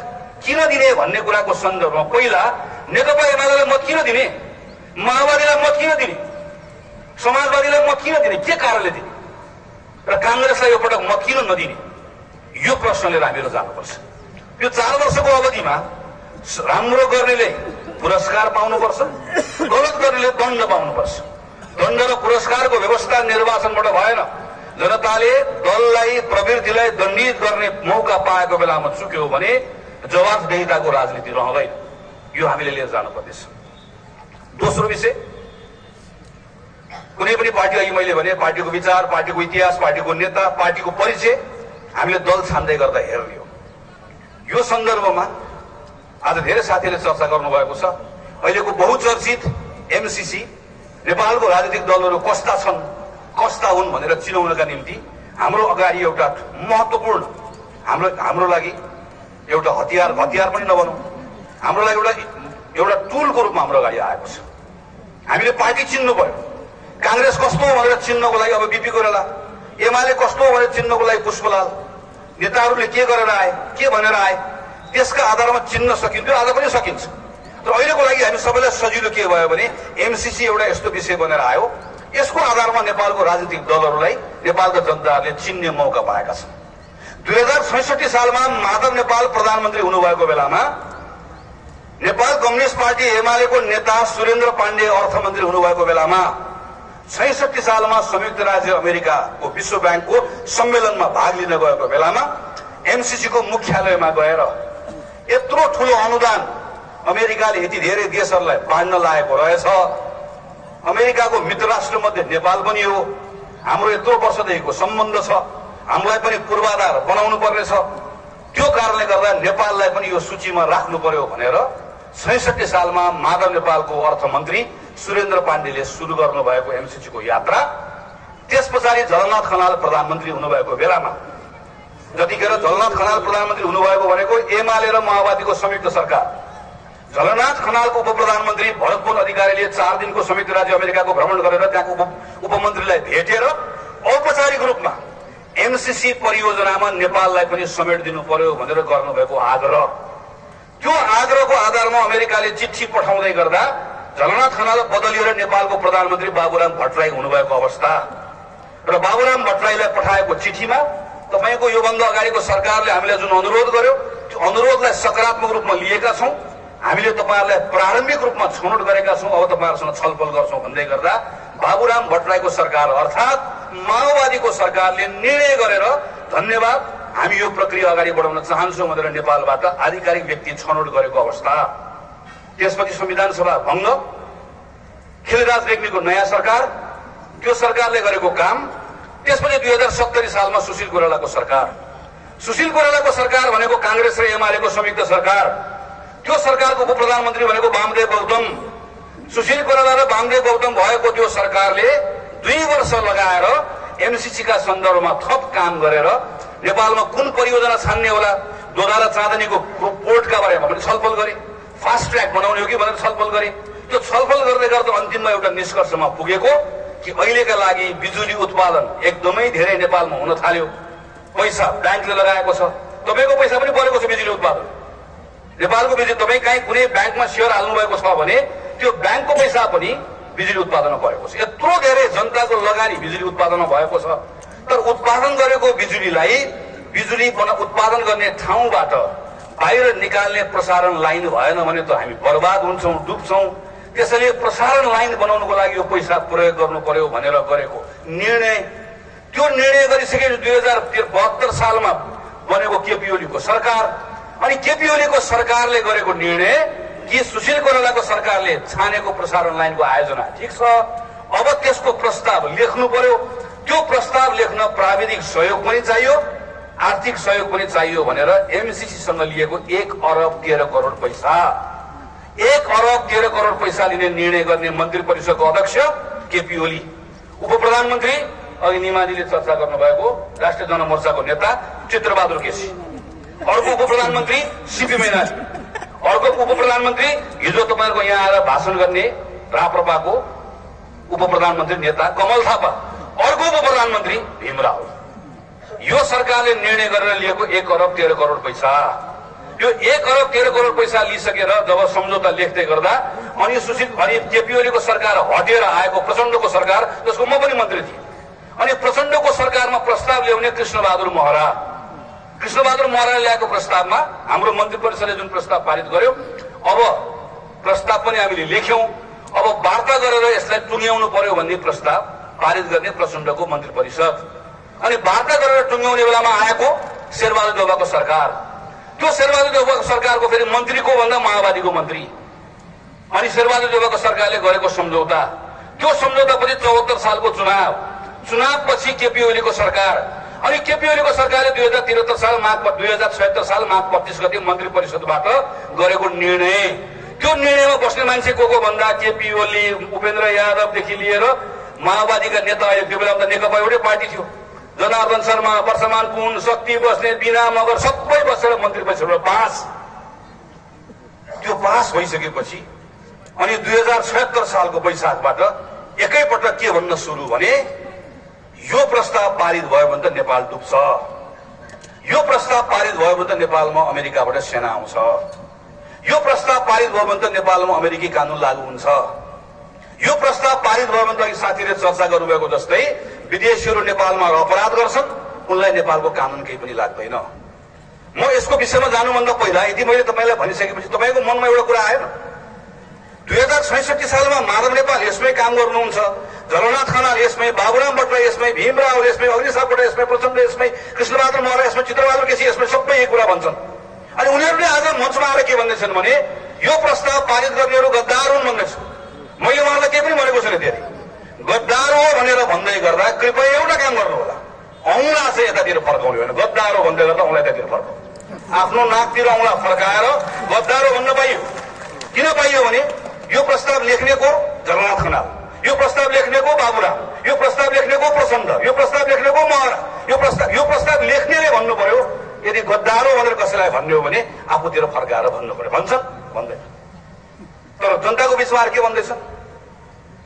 किन दिने भन्ने कुराको सन्दर्भमा पहिला नेकपा एमालेलाई मत किन दिने, माओवादीलाई मत किन दिने, समाजवादीलाई मत किन दिने, के कारणले दिने र कांग्रेसलाई यो पटक मत किन नदिने, यो प्रश्न लिएर हामीहरू जानुपर्छ। यो 4 वर्षको अवधिमा राम्रो गर्नेले पुरस्कार पाउनुपर्छ, गलत गर्नेले दण्ड पाउनुपर्छ। दण्ड र पुरस्कारको व्यवस्था निर्वाचनबाट भएन। जनताले दललाई, प्रवृत्तिलाई दण्डित गर्ने मौका पाएको बेलामा चुक्यो भने जवाफदेहिताको राजनीति रहँदैन। यो हामीले लिएर जानुपर्नेछ। दोस्रो विषय, कुनै पनि पार्टी, अघि मैले भने पार्टीको विचार, पार्टीको इतिहास, पार्टीको नेता, पार्टीको परिचय हामीले दल छान्दै गर्दा हेर्ने हो। यो सन्दर्भमा आज धेरै साथीहरूले चर्चा गर्नुभएको छ। अहिलेको बहुचर्चित एमसीसी, नेपालको राजनीतिक दलहरू कस्ता छन्, कस्ता हुन् भनेर चिनाउनका निम्ति हाम्रो अगाडि एउटा महत्त्वपूर्ण, हाम्रो लागि एउटा हतियार पनि नभनौँ, हाम्रो लागि एउटा टुलको रूपमा हाम्रो अगाडि आएको छ। हामीले पार्टी चिन्नु पर्यो। कांग्रेस कस्तो हो भनेर चिन्नको लागि अब बीपी कोइराला, एमाले कस्तो हो भनेर चिन्नको लागि पुष्पलाल, नेताहरूले के गरेर आए, के भनेर आए, त्यसका आधारमा चिन्न सकिन्थ्यो, आज पनि सकिन्छ। तर अहिलेको लागि हामी सबैलाई सजिलो के भयो भने एमसीसी एउटा यस्तो विषय बनेर आयो, यसको आधारमा नेपालको राजनीतिक दलहरूलाई नेपालका जनताहरूले चिन्ने मौका पाएका छन्। 2066 सालमा माधव नेपाल प्रधानमन्त्री हुनुभएको बेलामा नेपाल कम्युनिस्ट पार्टी एमालेको नेता सुरेन्द्र पाण्डे अर्थमन्त्री हुनुभएको बेलामा 66 सालमा संयुक्त राज्य अमेरिकाको विश्व ब्याङ्कको सम्मेलनमा भाग लिन गएको बेलामा एमसीसीको मुख्यालयमा गएर यत्रो ठूलो अनुदान अमेरिकाले यति धेरै देशहरूलाई बाँड्न लागेको रहेछ, अमेरिकाको मित्र राष्ट्र मध्ये नेपाल पनि हो, हाम्रो यत्रो वर्षदेखिको सम्बन्ध छ, हामीलाई पनि पूर्वाधार बनाउनु पर्नेछ, त्यो कारणले गर्दा नेपाललाई पनि यो सूचीमा राख्नु पर्यो भनेर 66 सालमा माधव नेपालको अर्थमन्त्री सुरेन्द्र पाण्डेले सुरु गर्नुभएको एमसीसीको यात्रा, त्यस पछाडि झलनाथ खनाल प्रधानमन्त्री हुनुभएको बेलामा, जतिखेर झलनाथ खनाल प्रधानमन्त्री हुनुभएको भनेको एमाले र माओवादीको संयुक्त सरकार, झलनाथ खनालको उपप्रधानमन्त्री भरतपुर अधिकारीले 4 दिनको संयुक्त राज्य अमेरिकाको भ्रमण गरेर त्यहाँको उपमन्त्रीलाई भेटेर औपचारिक रूपमा एमसीसी परियोजनामा नेपाललाई पनि समेट दिनु पर्यो भनेर गर्नुभएको आग्रह, त्यो आग्रहको आधारमा अमेरिकाले चिठी पठाउँदै गर्दा झलनाथ खनाल बदलिएर नेपालको प्रधानमन्त्री बाबुराम भट्टराई हुनुभएको अवस्था र बाबुराम भट्टराईलाई पठाएको चिठीमा तपाईको योभन्दा अगाडिको सरकारले हामीलाई जुन अनुरोध गर्यो त्यो अनुरोधलाई सकारात्मक रूपमा लिएका छौं, हामीले तपाईहरुलाई प्रारम्भिक रूपमा छनौट गरेका छौं, अब तपाईहरुसँग छलफल गर्छौं भन्दै गर्दा बाबुराम भट्टराईको सरकार अर्थात माओवादीको सरकारले निर्णय गरेर धन्यवाद हामी यो प्रक्रिया अगाडि बढाउन चाहन्छौं भनेर नेपालबाट आधिकारिक व्यक्ति छनौट गरेको अवस्था, त्यसपछि संविधान सभा भंग, खिलराज रेग्मीको नयाँ सरकार, त्यो सरकारले गरेको काम, त्यसपछि 2070 सालमा सुशील कोइरालाको सरकार, सुशील कोइरालाको सरकार भनेको कांग्रेस र एमालेको संयुक्त सरकार, त्यो सरकारको उपप्रधानमन्त्री भनेको वामदेव गौतम, सुशील कोइराला र वामदेव गौतम भएको त्यो सरकारले 2 वर्ष लगाएर एमसीसीका सन्दर्भमा थप काम गरेर नेपालमा कुन परियोजना छान्ने होला, दोधारा चाँदनीको पोर्टका बारेमा पनि छलफल गरे, फास्ट ट्र्याक बनाउने हो कि भनेर छलफल गरे। त्यो छलफल गर्दै गर्दा अन्तिममा एउटा निष्कर्षमा पुगेको कि अहिलेका लागि बिजुली उत्पादन एकदमै धेरै नेपालमा हुन थाल्यो। पैसा ब्याङ्कले लगाएको छ, तपाईँको पैसा पनि परेको छ बिजुली उत्पादन। नेपालको बिजुली तपाईँ कहीँ कुनै ब्याङ्कमा सेयर हाल्नुभएको छ भने त्यो ब्याङ्कको पैसा पनि बिजुली उत्पादनमा परेको छ। यत्रो धेरै जनताको लगानी बिजुली उत्पादनमा भएको छ। तर उत्पादन गरेको बिजुलीलाई बिजुली उत्पादन गर्ने ठाउँबाट बाहिर निकाल्ने प्रसारण लाइन भएन भने त हामी बर्बाद हुन्छौँ, डुब्छौँ। त्यसैले प्रसारण लाइन बनाउनको लागि यो पैसा प्रयोग गर्नु पर्यो भनेर गरेको निर्णय, त्यो निर्णय गरिसके 2072 सालमा बनेको केपी ओलीको सरकार। अनि केपी ओलीको सरकारले गरेको निर्णय कि सुशील कोइरालाको सरकारले छानेको प्रसारण लाइनको आयोजना ठिक छ, अब त्यसको प्रस्ताव लेख्नु पर्यो। त्यो प्रस्ताव लेख्न प्राविधिक सहयोग पनि चाहियो, आर्थिक सहयोग पनि चाहियो भनेर एमसीसीसँग लिएको 1 अरब 13 करोड पैसा, 1 अरब 13 करोड पैसा लिने निर्णय गर्ने मन्त्री परिषदको अध्यक्ष केपी ओली, उप प्रधानमन्त्री अघि निमाजीले चर्चा गर्नुभएको राष्ट्रिय जनमोर्चाको नेता चित्रबहादुर केसी, अर्को उप प्रधानमन्त्री सीपी मैनाली, अर्को उप प्रधानमन्त्री हिजो तपाईँहरूको यहाँ आएर भाषण गर्ने राप्रपाको उप प्रधानमन्त्री नेता कमल थापा, अर्को उप प्रधानमन्त्री भीमराव। यो सरकारले निर्णय गरेर लिएको 1 अरब 13 करोड पैसा, यो 1 अरब 13 करोड पैसा लिइसकेर जब सम्झौता लेख्दै गर्दा अनि केपी ओलीको सरकार हटेर आएको प्रचण्डको सरकार, जसको म पनि मन्त्री थिएँ, अनि प्रचण्डको सरकारमा प्रस्ताव ल्याउने कृष्णबहादुर महराले ल्याएको प्रस्तावमा हाम्रो मन्त्री परिषदले जुन प्रस्ताव पारित गर्यो, अब प्रस्ताव पनि हामीले लेख्यौं। अब वार्ता गरेर यसलाई टुङ्ग्याउनु पर्यो भन्ने प्रस्ताव पारित गर्ने प्रचण्डको मन्त्री परिषद, अनि वार्ता गरेर टुङ्ग्याउने बेलामा आएको शेरबहादुर देउवाको सरकार। त्यो शेरबहादुर देउवाको सरकारको फेरि मन्त्रीको भन्दा माओवादीको मन्त्री, अनि शेरबहादुर देउवाको सरकारले गरेको सम्झौता, त्यो सम्झौतापछि 74 सालको चुनावपछि केपी ओलीको सरकार, अनि केपी ओलीको सरकारले 2073 साल 2076 साल माघ 25 गते मन्त्री परिषदबाट गरेको निर्णय, त्यो निर्णयमा बस्ने मान्छे को भन्दा केपी ओली, उपेन्द्र यादवदेखि लिएर माओवादीका नेता, त्यो बेला त नेकपा एउटै पार्टी थियो, जनार्दन शर्मा, वर्षमान पुन, शक्ति बस्नेत, बिना मगर सबै बसेर मन्त्री परिषदबाट पास। त्यो पास भइसकेपछि अनि 2076 सालको वैशाखबाट एकैपटक के भन्न सुरु भने यो प्रस्ताव पारित भयो भने त नेपाल डुब्छ, यो प्रस्ताव पारित भयो भने त नेपालमा अमेरिकाबाट सेना आउँछ, यो प्रस्ताव पारित भयो भने त नेपालमा अमेरिकी कानून लागू हुन्छ, यो प्रस्ताव पारित भयो भने त अघि साथीले चर्चा गर्नुभएको जस्तै विदेशीहरू नेपालमा अपराध गर्छन्, उनलाई नेपालको कानून केही पनि लाग्दैन। म यसको विषयमा जानुभन्दा पहिला यदि मैले तपाईँलाई भनिसकेपछि तपाईँको मनमा एउटा कुरा आएन, 2066 सालमा माधव नेपाल यसमै काम गर्नुहुन्छ, झलनाथ खनाल यसमै, बाबुराम भट्टराई यसमै, भीमराव यसमै, अग्निसार भट्टराई यसमै, प्रचण्ड यसमै, कृष्णबहादुर महरा यसमै, चित्रबहादुर केसी यसमै, सबै एक कुरा भन्छन्। अनि उनीहरूले आज मञ्चमा आएर के भन्दैछन् भने यो प्रस्ताव पारित गर्नेहरू गद्दार हुन् भन्दैछ। मैले उहाँलाई केही पनि भनेको छैन, धेरै गद्दार हो भनेर भन्दै गर्दा कृपया एउटा काम गर्नु होला, औँला चाहिँ यतातिर फर्काउने होइन, गद्दार हो भन्दै गर्दा औँला यतातिर फर्काउनु, आफ्नो नाकतिर औँला फर्काएर गद्दार हो भन्न पाइयो। किन पाइयो भने यो प्रस्ताव लेख्नेको झलनाथ खनाल, यो प्रस्ताव लेख्नेको बाबुराम, यो प्रस्ताव लेख्नेको प्रचण्ड, यो प्रस्ताव लेख्नेको महरा, यो प्रस्ताव लेख्नेले भन्नु पर्यो। यदि गद्दार हो भनेर कसैलाई भन्ने हो भने आफूतिर फर्काएर भन्नु पर्यो, भन्छन् भन्दैन। तर जनताको बिचमा के भन्दैछ,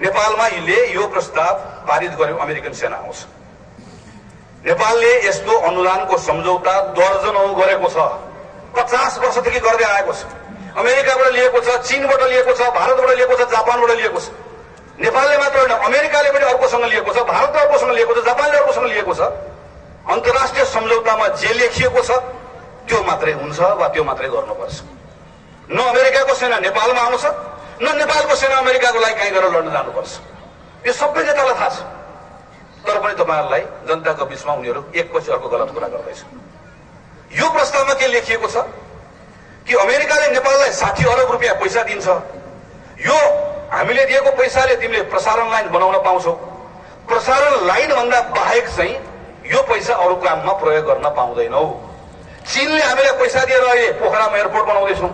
नेपालमा यो प्रस्ताव पारित गर्यो अमेरिकन सेना आउँछ। नेपालले यस्तो अनुदानको सम्झौता दर्जनौं गरेको छ, 50 वर्षदेखि गर्दै आएको छ। अमेरिकाबाट लिएको छ, चीनबाट लिएको छ, भारतबाट लिएको छ, जापानबाट लिएको छ। नेपालले मात्र होइन, अमेरिकाले पनि अर्कोसँग लिएको छ, भारतले अर्कोसँग लिएको छ, जापानले अर्कोसँग लिएको छ। अन्तर्राष्ट्रिय सम्झौतामा जे लेखिएको छ त्यो मात्रै हुन्छ वा त्यो मात्रै गर्नुपर्छ। न अमेरिकाको सेना नेपालमा आउँछ, न नेपालको सेना अमेरिकाको लागि कहीँ गएर लड्न जानुपर्छ। यो सबै नेतालाई थाहा छ, तर पनि तपाईँहरूलाई जनताको बीचमा उनीहरू एकपछि अर्को गलत कुरा गर्दैछ। यो प्रस्तावमा के लेखिएको छ कि अमेरिकाले नेपाललाई 60 अरब रुपियाँ पैसा दिन्छ, यो हामीले दिएको पैसाले तिमीले प्रसारण लाइन बनाउन पाउँछौ, प्रसारण लाइन भन्दा बाहेक चाहिँ यो पैसा अरू काममा प्रयोग गर्न पाउँदैनौ। चीनले हामीलाई पैसा दिएर अहिले पोखरामा एयरपोर्ट बनाउँदैछौँ,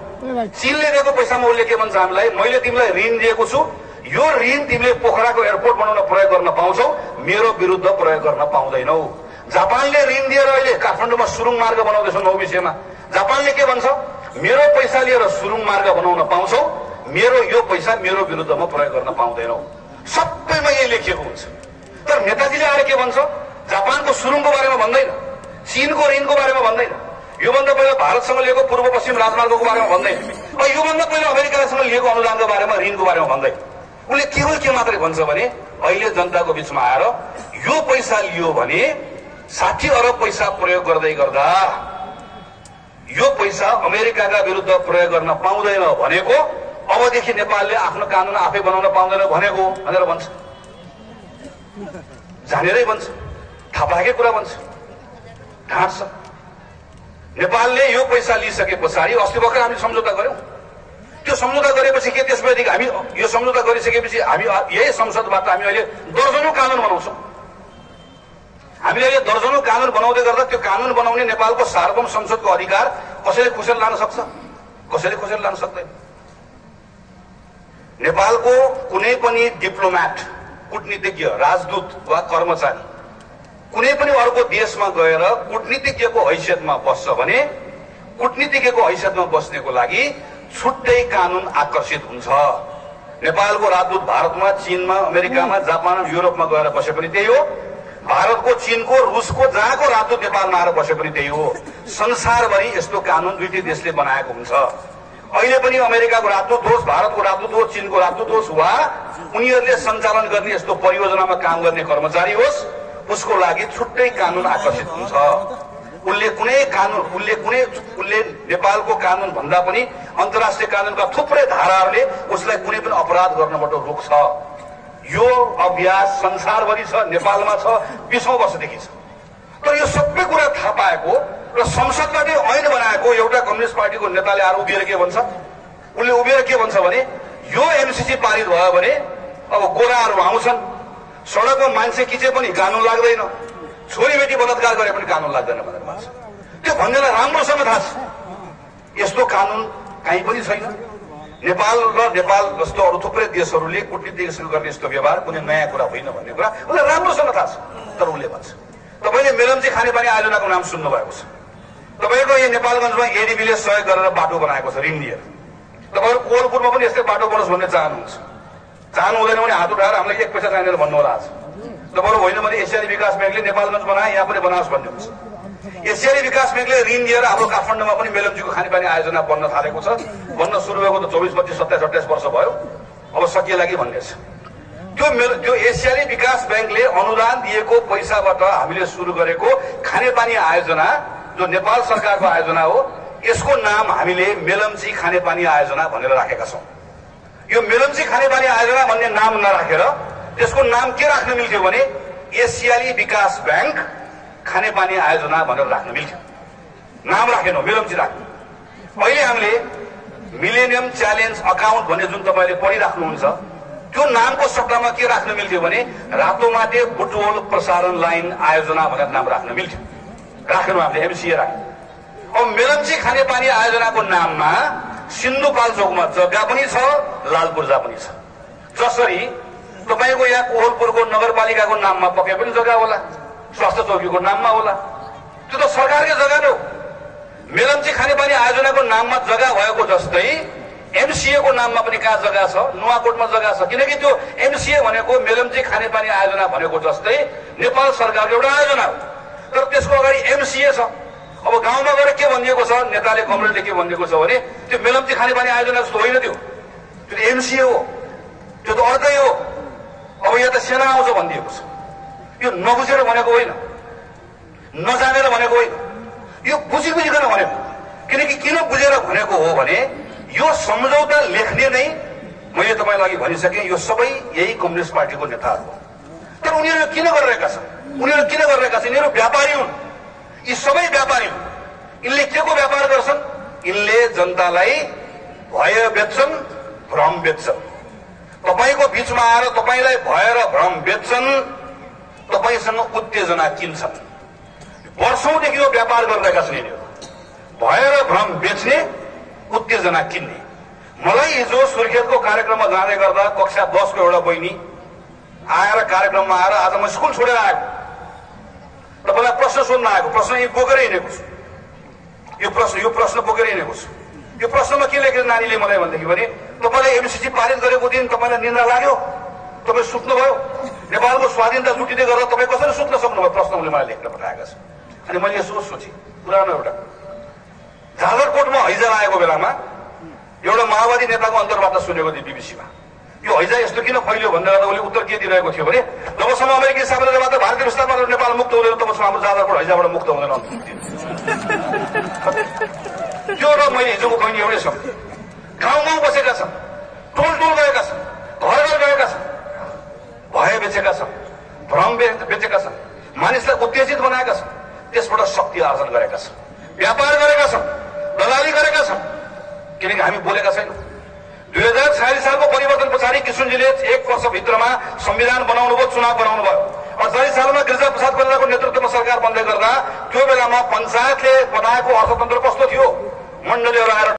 चीनले दिएको पैसामा उसले के भन्छ हामीलाई, मैले तिमीलाई ऋण दिएको छु, यो ऋण तिमीले पोखराको एयरपोर्ट बनाउन प्रयोग गर्न पाउँछौ, मेरो विरुद्ध प्रयोग गर्न पाउँदैनौ। जापानले ऋण दिएर अहिले काठमाडौँमा सुरुङ मार्ग बनाउँदैछ नौबिसेमा। जापानले के भन्छ, मेरो पैसा लिएर सुरुङ मार्ग बनाउन पाउँछौ, मेरो यो पैसा मेरो विरुद्धमा प्रयोग गर्न पाउँदैनौ। सबैमा यही लेखिएको हुन्छ। तर नेताजीले आएर के भन्छ, जापानको सुरुङको बारेमा भन्दैन, चीनको ऋणको बारेमा भन्दैन, योभन्दा पहिला भारतसँग लिएको पूर्व पश्चिम राजमार्गको बारेमा भन्दैन, योभन्दा पहिला अमेरिकासँग लिएको अनुदानको बारेमा, ऋणको बारेमा भन्दैन। उसले केवल के मात्रै भन्छ भने अहिले जनताको बीचमा आएर यो पैसा लियो भने 60 अरब पैसा प्रयोग गर्दै गर्दा यो पैसा अमेरिकाका विरुद्ध प्रयोग गर्न पाउँदैन भनेको अबदेखि नेपालले आफ्नो कानून आफै बनाउन पाउँदैन भनेको भनेर भन्छ। जानेरै भन्छ, थाहा पाएकै कुरा भन्छ, ढाँट्छ। नेपालले यो पैसा लिइसके पछाडि अस्ति भर्खर हामी सम्झौता गर्यौं। त्यो सम्झौता गरेपछि के त्यसपछि हामी यो सम्झौता गरिसकेपछि हामी यही संसदबाट हामी अहिले दर्जनौं कानून बनाउँछौं। हामीले अहिले दर्जनौं कानून बनाउँदै गर्दा त्यो कानून बनाउने नेपालको सार्वभौम संसदको अधिकार कसैले खुसेर लान सक्छ? कसैले खुसेर लान सक्दैन। नेपालको कुनै पनि डिप्लोमेट, कूटनीतिज्ञ, राजदूत वा कर्मचारी कुनै पनि अर्को देशमा गएर कूटनीतिज्ञको हैसियतमा बस्छ भने कूटनीतिज्ञको हैसियतमा बस्नेको लागि छुट्टै कानून आकर्षित हुन्छ। नेपालको राजदूत भारतमा, चीनमा, अमेरिकामा, जापानमा, युरोपमा गएर बसे पनि त्यही हो। भारतको, चीनको, रुसको जहाँको राजदूत नेपालमा आएर बसे पनि त्यही हो। संसारभरि यस्तो कानून दुईटै देशले बनाएको हुन्छ। अहिले पनि अमेरिकाको राजदूत होस्, भारतको राजदूत होस्, चीनको राजदूत होस् वा उनीहरूले सञ्चालन गर्ने यस्तो परियोजनामा काम गर्ने कर्मचारी होस्, उसको लागि छुट्टै कानून आकर्षित हुन्छ। उसले नेपालको कानून भन्दा पनि अन्तर्राष्ट्रिय कानूनका थुप्रै धाराहरूले उसलाई कुनै पनि अपराध गर्नबाट रोक्छ। यो अभ्यास संसारभरि छ, नेपालमा छ, 20औं वर्षदेखि छ। तर यो सबै कुरा थाहा पाएको र संसदबाट ऐन बनाएको एउटा कम्युनिस्ट पार्टीको नेताले आएर उभिएर के भन्छ, उसले उभिएर के भन्छ भने यो एमसीसी पारित भयो भने अब गोराहरू आउँछन्, सडकमा मान्छे किचे पनि कानून लाग्दैन, छोरीबेटी बलात्कार गरे पनि कानून लाग्दैन भनेर भन्छ। त्यो भन्नेलाई राम्रोसँग थाहा छ यस्तो कानून कहीँ पनि छैन। नेपाल र नेपाल जस्तो अरू थुप्रै देशहरूले कूटनीतिसँग गर्ने यस्तो व्यवहार कुनै नयाँ कुरा होइन भन्ने कुरा उसलाई राम्रोसँग थाहा छ। तर उसले भन्छ, तपाईँले मेलम्ची खानेपानी आयोजनाको नाम सुन्नु भएको छ। तपाईँको यो नेपालगञ्जमा एडीबीले सहयोग गरेर बाटो बनाएको छ ऋण लिएर। तपाईँहरू कोलपुरमा पनि यस्तै बाटो बनोस् भन्ने चाहनुहुन्छ। चाहनु हुँदैन भने हात उठाएर हामीलाई 1 पैसा चाहिँदैन भन्नु होला। आज तपाईँहरू होइन भने एसियाली विकास ब्याङ्कले नेपालगञ्ज बनाए, यहाँ पनि बनाओस् भन्ने हुन्छ। एसियाली विकास ब्याङ्कले ऋण दिएर हाम्रो काठमाडौँमा पनि मेलम्चीको खानेपानी आयोजना बन्न थालेको छ। बन्न सुरु भएको त 24, 25, 27, 28 वर्ष भयो। अब सकिएला कि भन्ने छ। त्यो एसियाली विकास ब्याङ्कले अनुदान दिएको पैसाबाट हामीले सुरु गरेको खानेपानी आयोजना जो नेपाल सरकारको आयोजना हो, यसको नाम हामीले मेलम्ची खानेपानी आयोजना भनेर राखेका छौँ। यो मेलम्ची खानेपानी आयोजना भन्ने नाम नराखेर त्यसको नाम के राख्न मिल्थ्यो भने एसियाली विकास ब्याङ्क खानेपानी आयोजना भनेर राख्न मिल्थ्यो। नाम राखेनौ, मेलम्ची राख्नु। अहिले हामीले मिलेनियम च्यालेन्ज अकाउन्ट भन्ने जुन तपाईँले पढिराख्नुहुन्छ त्यो नामको सट्टामा के राख्न मिल्थ्यो भने रातोमाटे बुटवल प्रसारण लाइन आयोजना भनेर नाम राख्न मिल्थ्यो। राखेनौ, हामीले एमसीए राख्यौँ। अब मेलम्ची खानेपानी आयोजनाको नाममा सिन्धुपाल्चोकमा जग्गा पनि छ, लालपूर्जा पनि छ। जसरी तपाईँको यहाँ कोहलपुरको नगरपालिकाको नाममा पक्कै पनि जग्गा होला, स्वास्थ्य चौकीको नाममा होला, त्यो त सरकारकै जग्गा नै हो। मेलम्ची खानेपानी आयोजनाको नाममा जग्गा भएको जस्तै एमसीए को नाममा पनि कहाँ जग्गा छ, नुवाकोटमा जग्गा छ। किनकि त्यो एमसीए भनेको मेलम्ची खानेपानी आयोजना भनेको जस्तै नेपाल सरकारको एउटा आयोजना हो। तर त्यसको अगाडि एमसीए छ। अब गाउँमा गएर के भनिएको छ, नेताले कमरेडले के भनिएको छ भने त्यो मेलम्ची खानेपानी आयोजना जस्तो होइन, त्यो एमसीए हो, त्यो त अर्कै हो। अब यहाँ त सेना आउँछ भनिदिएको छ। यो नबुझेर भनेको होइन, नजानेर भनेको होइन, यो बुझिकन भनेको। किनकि किन बुझेर भनेको हो भने यो सम्झौता लेख्ने नै मैले तपाईँलाई अघि भनिसकेँ, यो सबै यही कम्युनिस्ट पार्टीको नेताहरू हो। तर उनीहरू किन गरिरहेका छन्? यिनीहरू व्यापारी हुन्। यी सबै व्यापारी हुन्। यिनले के को व्यापार गर्छन्? यिनले जनतालाई भय बेच्छन्, भ्रम बेच्छन्। तपाईँको बीचमा आएर तपाईँलाई भय र भ्रम बेच्छन्, तपाईँसँग उत्तेजना किन्छन्। वर्षौंदेखि यो व्यापार गरिरहेका छन् यिनीहरू, भय र भ्रम बेच्ने, उत्तेजना किन्ने। मलाई हिजो सुर्खेतको कार्यक्रममा जाँदै गर्दा कक्षा 10 को एउटा बहिनी आएर कार्यक्रममा आएर आज म स्कुल छोडेर आएको, तपाईँलाई प्रश्न सोध्न आएको, प्रश्न यही बोकेर हिँडेको छु, यो प्रश्न बोकेर हिँडेको छु। यो प्रश्नमा के लेखेर नानीले मलाई भनेदेखि भने तपाईँले एमसीसी पारित गरेको दिन तपाईँलाई निन्द्रा लाग्यो, तपाईँ सुत्नुभयो, नेपालको स्वाधीनता लुटिँदै गरेर तपाईँ कसरी सुत्न सक्नुभयो, प्रश्न उनले मलाई लेखेर पठाएका छन्। अनि मैले यसो सोचेँ, पुरानो एउटा जाजरकोटमा हैजा लागेको बेलामा एउटा माओवादी नेताको अन्तरवार्ता सुनेको थिएँ बीबीसीमा। यो हैजा यस्तो किन फैलियो भन्दा गर्दा उसले उत्तर के दिइरहेको थियो भने जबसम्म अमेरिकी साम्राज्यबाट भारतीय विस्तारबाट नेपाल मुक्त हुँदैन तबसम्म हाम्रो जाजरकोट हैजाबाट मुक्त हुँदैन। त्यो र मैले हिजोको बहिनी एउटै छ, गाउँ गाउँ बसेका छन्, टोल टोल गएका छन्, घर घर गएका छन्, भय बेचेका छन्, भ्रम बेचेका छन्, मानिसलाई उत्तेजित बनाएका छन्, त्यसबाट शक्ति आर्जन गरेका छन्, व्यापार गरेका छन्, दलाली गरेका छन्। किनकि हामी बोलेका छैनौँ। 2046 सालको परिवर्तन पछाडि किशुनजीले 1 वर्षभित्रमा संविधान बनाउनु भयो, चुनाव बनाउनु भयो। 48 सालमा गिरिजा प्रसाद कोइरालाको नेतृत्वमा सरकार बन्दै गर्दा त्यो बेलामा पञ्चायतले बनाएको अर्थतन्त्र कस्तो थियो? मण्डलीहरू आएर